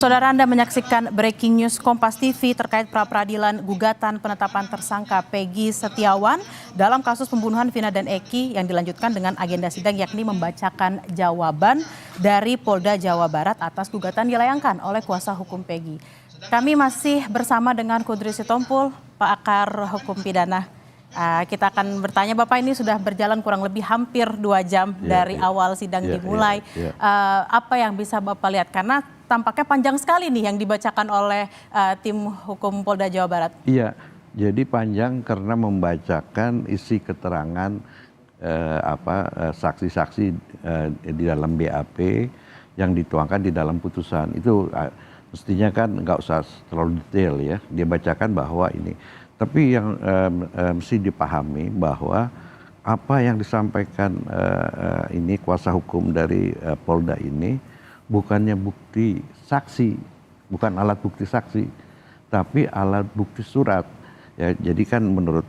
Saudara, Anda menyaksikan Breaking News Kompas TV terkait pra-peradilan gugatan penetapan tersangka Peggy Setiawan dalam kasus pembunuhan Vina dan Eki yang dilanjutkan dengan agenda sidang yakni membacakan jawaban dari Polda Jawa Barat atas gugatan dilayangkan oleh kuasa hukum Peggy. Kami masih bersama dengan Kudri Sitompul, pakar hukum pidana. Kita akan bertanya, Bapak, ini sudah berjalan kurang lebih hampir 2 jam dari awal sidang dimulai. Apa yang bisa Bapak lihat? Karena tampaknya panjang sekali nih yang dibacakan oleh tim hukum Polda Jawa Barat. Iya, jadi panjang karena membacakan isi keterangan saksi-saksi di dalam BAP yang dituangkan di dalam putusan. Itu mestinya kan nggak usah terlalu detail ya, dia bacakan bahwa ini. Tapi yang mesti dipahami bahwa apa yang disampaikan ini kuasa hukum dari Polda ini bukannya bukti saksi, bukan alat bukti saksi, tapi alat bukti surat. Ya, jadi kan menurut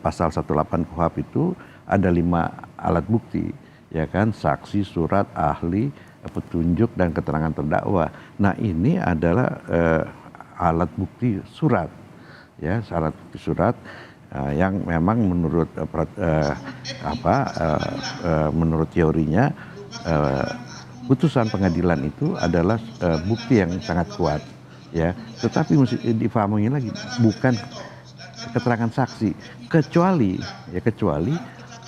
pasal 18 KUHP itu ada 5 alat bukti, ya kan, saksi, surat, ahli, petunjuk, dan keterangan terdakwa. Nah, ini adalah alat bukti surat. Ya, syarat surat yang memang menurut menurut teorinya putusan pengadilan itu adalah bukti yang sangat kuat, ya. Tetapi mesti difahami lagi, bukan keterangan saksi, kecuali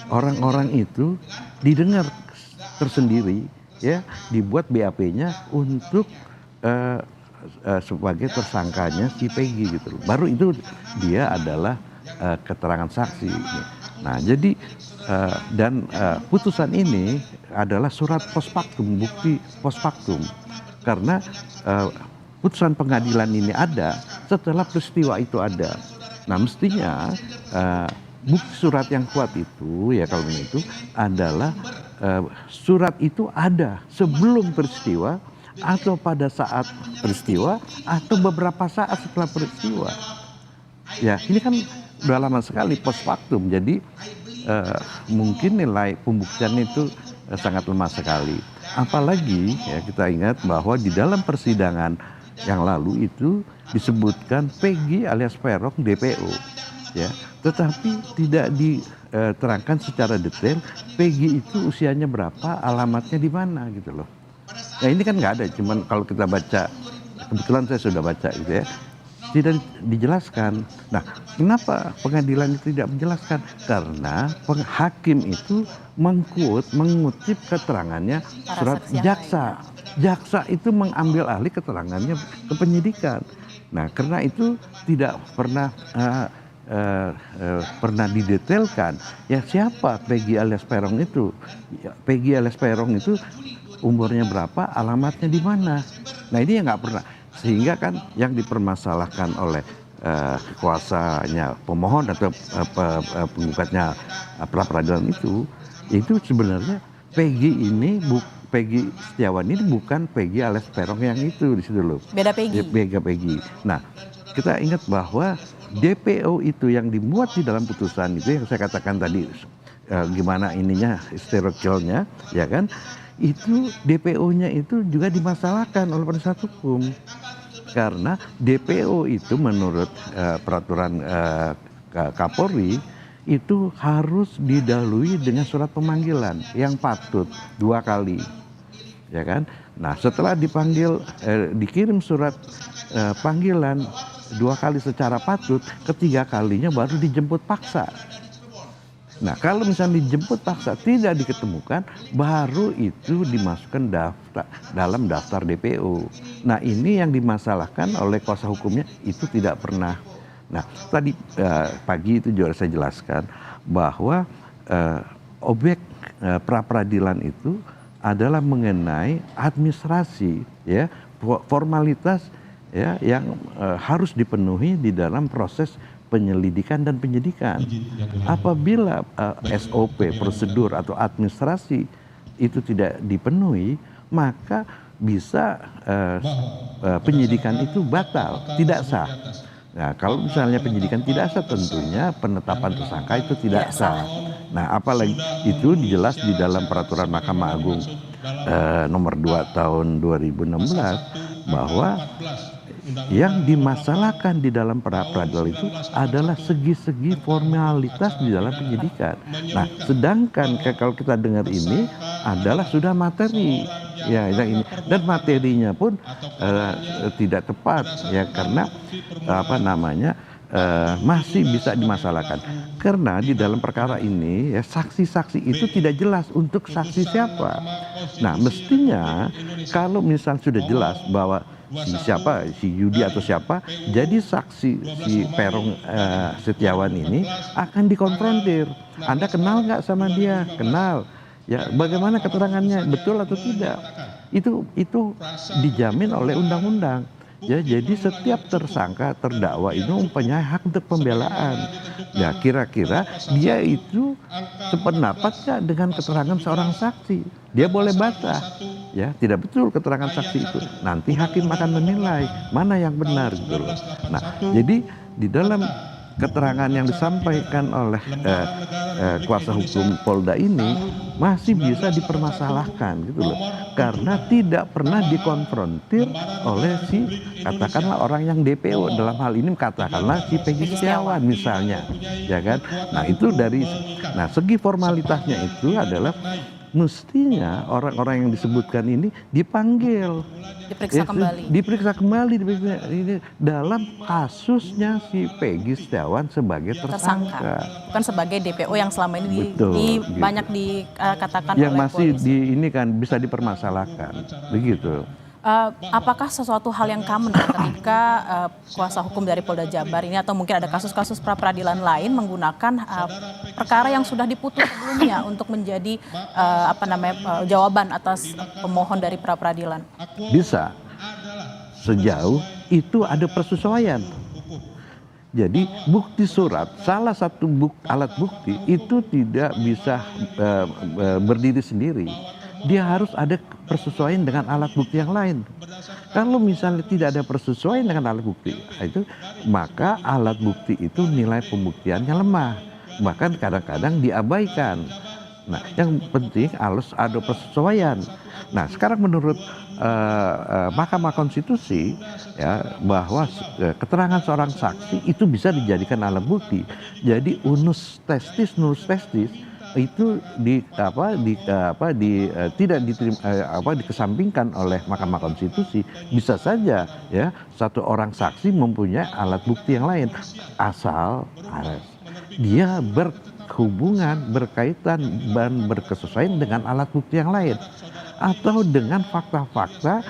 orang-orang itu didengar tersendiri, ya, dibuat BAP-nya untuk sebagai tersangkanya si Peggy gitu. Baru itu dia adalah keterangan saksi. Nah, jadi putusan ini adalah surat post factum, bukti post factum, karena putusan pengadilan ini ada setelah peristiwa itu ada. Nah, mestinya bukti surat yang kuat itu, ya, kalau itu adalah surat itu ada sebelum peristiwa, atau pada saat peristiwa, atau beberapa saat setelah peristiwa. Ya, ini kan udah lama sekali post factum, jadi mungkin nilai pembuktian itu sangat lemah sekali. Apalagi ya, kita ingat bahwa di dalam persidangan yang lalu itu disebutkan Peggy alias Peron DPO, ya, tetapi tidak diterangkan secara detail Peggy itu usianya berapa, alamatnya di mana gitu loh. Nah, ini kan nggak ada, cuman kalau kita baca, kebetulan saya sudah baca gitu ya, tidak dijelaskan. Nah, kenapa pengadilan itu tidak menjelaskan? Karena hakim itu mengutip keterangannya surat jaksa. Jaksa itu mengambil alih keterangannya ke penyidikan. Nah, karena itu tidak pernah didetailkan ya siapa Peggy alias Peron itu. Ya, Peggy alias Peron itu umurnya berapa, alamatnya di mana. Nah, ini yang nggak pernah, sehingga kan yang dipermasalahkan oleh kuasanya pemohon atau penggugatnya pra-peradilan itu sebenarnya Peggy Setiawan ini bukan Peggy alias Peron yang itu di situ loh. Beda Peggy. Beda Peggy. Nah, kita ingat bahwa DPO itu yang dimuat di dalam putusan itu yang saya katakan tadi, gimana ininya historicalnya, ya kan? Itu DPO-nya itu juga dimasalahkan oleh penasihat hukum, karena DPO itu menurut peraturan Kapolri itu harus didahului dengan surat pemanggilan yang patut 2 kali, ya kan. Nah, setelah dikirim surat panggilan 2 kali secara patut, ketiga kalinya baru dijemput paksa. Nah, kalau misalnya dijemput paksa tidak diketemukan, baru itu dimasukkan dalam daftar DPO. Nah, ini yang dimasalahkan oleh kuasa hukumnya itu tidak pernah. Nah, tadi pagi itu juga saya jelaskan bahwa objek pra-peradilan itu adalah mengenai administrasi, ya, formalitas, ya, yang harus dipenuhi di dalam proses penyelidikan dan penyidikan. Apabila SOP, prosedur atau administrasi itu tidak dipenuhi, maka bisa penyidikan itu batal, tidak sah. Nah, kalau misalnya penyidikan tidak sah, tentunya penetapan tersangka itu tidak sah. Nah, apalagi itu dijelas di dalam peraturan Mahkamah Agung nomor 2 tahun 2016 bahwa yang dimasalahkan di dalam pra peradilan itu adalah segi-segi formalitas di dalam penyidikan. Nah, sedangkan kalau kita dengar ini adalah sudah materi, ya yang ini, dan materinya pun tidak tepat, ya karena masih bisa dimasalahkan karena di dalam perkara ini ya saksi-saksi itu tidak jelas untuk saksi siapa. Nah, mestinya kalau misal sudah jelas bahwa si Yudi atau siapa jadi saksi si Peron Setiawan ini akan dikonfrontir. Anda kenal nggak sama dia? Kenal. Ya, bagaimana keterangannya, betul atau tidak? Itu dijamin oleh undang-undang. Ya, jadi setiap tersangka terdakwa itu mempunyai hak untuk pembelaan. Ya, kira-kira dia itu sependapat nggak dengan keterangan seorang saksi? Dia boleh bantah. Ya, tidak betul keterangan saksi itu. Nanti hakim akan menilai mana yang benar gitu loh. Nah, jadi di dalam keterangan yang disampaikan oleh kuasa hukum Polda ini masih bisa dipermasalahkan gitu loh, karena tidak pernah dikonfrontir oleh si katakanlah orang yang DPO, dalam hal ini katakanlah si Peggy Setiawan misalnya, ya kan. Nah, itu dari segi formalitasnya itu adalah mestinya orang-orang yang disebutkan ini dipanggil, diperiksa kembali ini dalam kasusnya si Peggy Setiawan sebagai tersangka, bukan sebagai DPO yang selama ini banyak dikatakan yang oleh masih polisi. ini kan bisa dipermasalahkan begitu. Apakah sesuatu hal yang common ketika kuasa hukum dari Polda Jabar ini atau mungkin ada kasus-kasus pra peradilan lain menggunakan perkara yang sudah diputus sebelumnya untuk menjadi jawaban atas pemohon dari pra peradilan? Bisa, sejauh itu ada persesuaian. Jadi bukti surat, salah satu alat bukti itu tidak bisa berdiri sendiri. Dia harus ada persesuaian dengan alat bukti yang lain. Kalau misalnya tidak ada persesuaian dengan alat bukti itu, maka alat bukti itu nilai pembuktiannya lemah, bahkan kadang-kadang diabaikan. Nah, yang penting harus ada persesuaian. Nah, sekarang menurut Mahkamah Konstitusi ya, bahwa keterangan seorang saksi itu bisa dijadikan alat bukti. Jadi unus testis itu tidak dikesampingkan oleh Mahkamah Konstitusi. Bisa saja ya satu orang saksi mempunyai alat bukti yang lain asal dia berkaitan dan berkesesuaian dengan alat bukti yang lain atau dengan fakta-fakta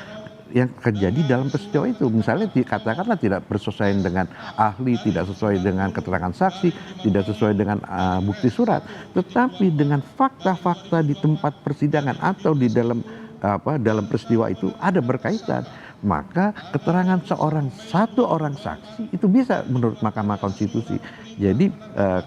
yang terjadi dalam peristiwa itu. Misalnya dikatakanlah tidak bersesuaian dengan ahli, tidak sesuai dengan keterangan saksi, tidak sesuai dengan bukti surat, tetapi dengan fakta-fakta di tempat persidangan atau di dalam peristiwa itu ada berkaitan, maka keterangan satu orang saksi itu bisa menurut Mahkamah Konstitusi. Jadi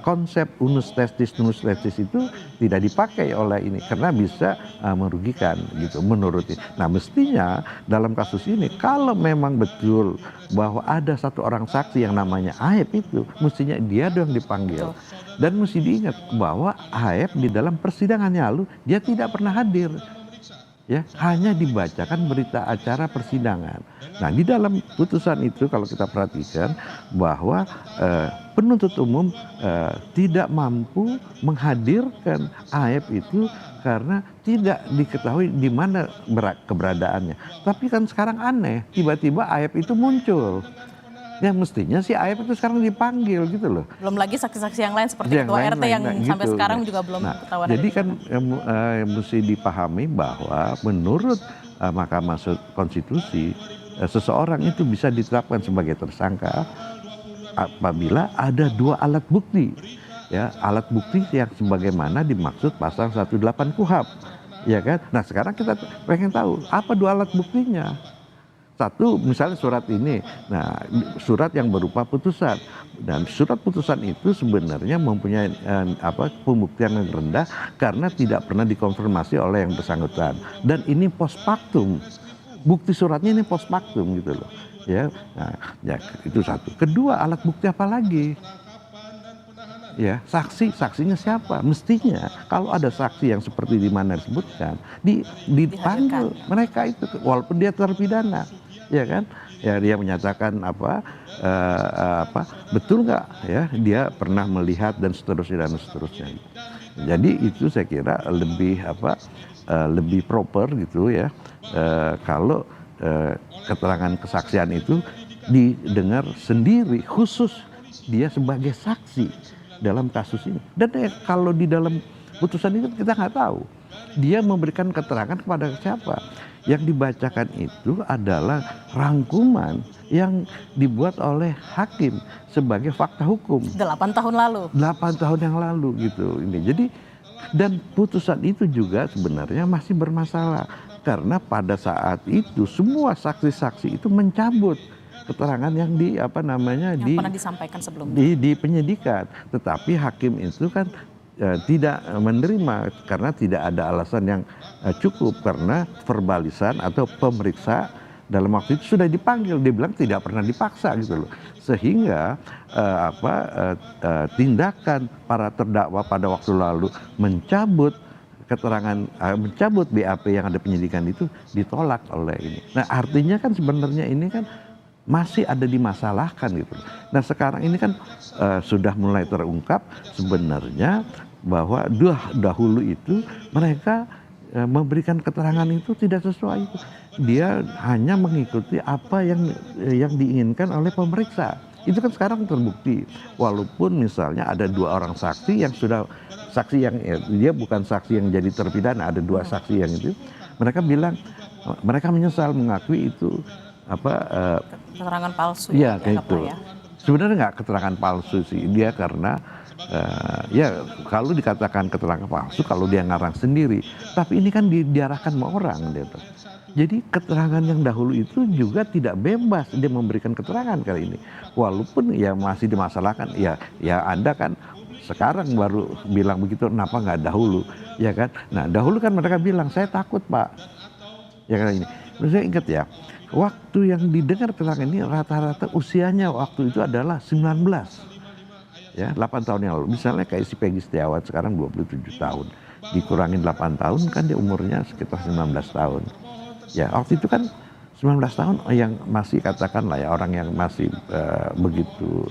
konsep unus testis itu tidak dipakai oleh ini karena bisa merugikan gitu menurut ini. Nah, mestinya dalam kasus ini kalau memang betul bahwa ada satu orang saksi yang namanya Aep itu, mestinya dia dong dipanggil. Dan mesti diingat bahwa Aep di dalam persidangannya lalu dia tidak pernah hadir. Ya, hanya dibacakan berita acara persidangan. Nah, di dalam putusan itu kalau kita perhatikan bahwa penuntut umum tidak mampu menghadirkan Aep itu karena tidak diketahui di mana keberadaannya. Tapi kan sekarang aneh, tiba-tiba Aep itu muncul. Ya, mestinya si Aep itu sekarang dipanggil gitu loh. Belum lagi saksi-saksi yang lain seperti ketua RT yang sampai sekarang juga belum ketahuan. Jadi kan mesti dipahami bahwa menurut Mahkamah Konstitusi seseorang itu bisa ditetapkan sebagai tersangka apabila ada dua alat bukti. Ya, alat bukti yang sebagaimana dimaksud pasal 18 KUHP. Ya kan? Nah, sekarang kita pengen tahu apa dua alat buktinya. Satu, misalnya surat ini, nah surat yang berupa putusan, dan surat putusan itu sebenarnya mempunyai pembuktian yang rendah karena tidak pernah dikonfirmasi oleh yang bersangkutan, dan ini post factum, bukti suratnya ini post factum gitu loh, ya, nah, ya itu satu. Kedua, alat bukti apa lagi? Ya, saksinya siapa? Mestinya kalau ada saksi yang seperti di mana disebutkan dipanggil mereka itu walaupun dia terpidana. ya kan? Ya dia menyatakan betul nggak ya dia pernah melihat dan seterusnya dan seterusnya. Jadi itu saya kira lebih proper gitu ya kalau keterangan kesaksian itu didengar sendiri khusus dia sebagai saksi dalam kasus ini. Dan kalau di dalam putusan itu kita nggak tahu dia memberikan keterangan kepada siapa. Yang dibacakan itu adalah rangkuman yang dibuat oleh hakim sebagai fakta hukum. 8 tahun lalu. 8 tahun yang lalu gitu ini. Jadi dan putusan itu juga sebenarnya masih bermasalah karena pada saat itu semua saksi-saksi itu mencabut keterangan yang pernah disampaikan sebelumnya di penyidikan, tetapi hakim itu kan tidak menerima karena tidak ada alasan yang cukup karena verbalisan atau pemeriksa dalam waktu itu sudah dipanggil, dia bilang tidak pernah dipaksa gitu loh, sehingga tindakan para terdakwa pada waktu lalu mencabut keterangan, mencabut BAP yang ada penyidikan itu ditolak oleh ini. Nah artinya kan sebenarnya ini kan masih ada dimasalahkan gitu. Nah sekarang ini kan sudah mulai terungkap sebenarnya bahwa dahulu itu mereka memberikan keterangan itu tidak sesuai itu. Dia hanya mengikuti apa yang diinginkan oleh pemeriksa. Itu kan sekarang terbukti. Walaupun misalnya ada 2 orang saksi yang sudah saksi yang dia bukan saksi yang jadi terpidana, ada 2 saksi yang itu. Mereka bilang mereka menyesal mengakui itu keterangan palsu ya kayak itu. ya. Sebenarnya nggak keterangan palsu sih dia karena ya kalau dikatakan keterangan palsu kalau dia ngarang sendiri, tapi ini kan diarahkan sama orang gitu. Jadi keterangan yang dahulu itu juga tidak bebas dia memberikan keterangan kali ini, walaupun ya masih dimasalahkan. Ya Anda kan sekarang baru bilang begitu, kenapa nggak dahulu, ya kan? Nah dahulu kan mereka bilang saya takut Pak, ya kan ini. Terus saya ingat ya, waktu yang didengar keterangan ini rata-rata usianya waktu itu adalah 19. Ya, 8 tahun yang lalu. Misalnya kayak si Peggy Setiawan sekarang 27 tahun. Dikurangin 8 tahun kan dia umurnya sekitar 19 tahun. Ya, waktu itu kan 19 tahun yang masih katakanlah ya orang yang masih begitu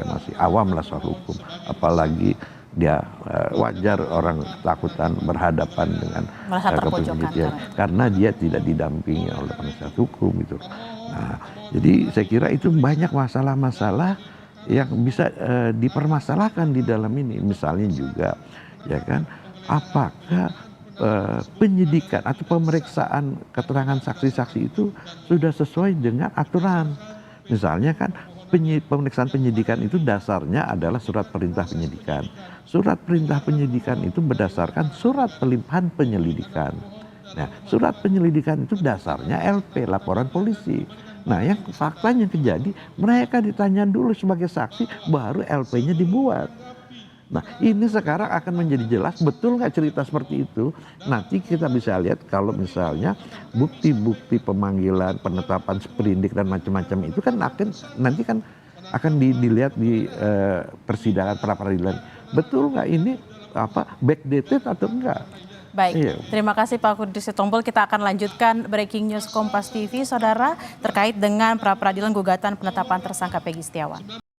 masih awam lah soal hukum. Apalagi dia wajar orang ketakutan berhadapan dengan kepolisian karena dia tidak didampingi oleh penasihat hukum gitu. Nah, jadi saya kira itu banyak masalah-masalah yang bisa dipermasalahkan di dalam ini. Misalnya juga ya kan, apakah penyidikan atau pemeriksaan keterangan saksi-saksi itu sudah sesuai dengan aturan. Misalnya kan pemeriksaan penyidikan itu dasarnya adalah surat perintah penyidikan. Surat perintah penyidikan itu berdasarkan surat pelimpahan penyelidikan. Nah, surat penyelidikan itu dasarnya LP, laporan polisi. Nah, yang faktanya terjadi, mereka ditanya dulu sebagai saksi, baru LP-nya dibuat. Nah, ini sekarang akan menjadi jelas betul nggak cerita seperti itu. Nanti kita bisa lihat kalau misalnya bukti-bukti pemanggilan, penetapan sprindik dan macam-macam itu kan nanti akan dilihat di persidangan pra peradilan. Betul nggak ini backdated atau enggak? Baik, terima kasih Pak Kudus Sitompul. Kita akan lanjutkan breaking news Kompas TV, saudara, terkait dengan pra peradilan gugatan penetapan tersangka Peggy Setiawan.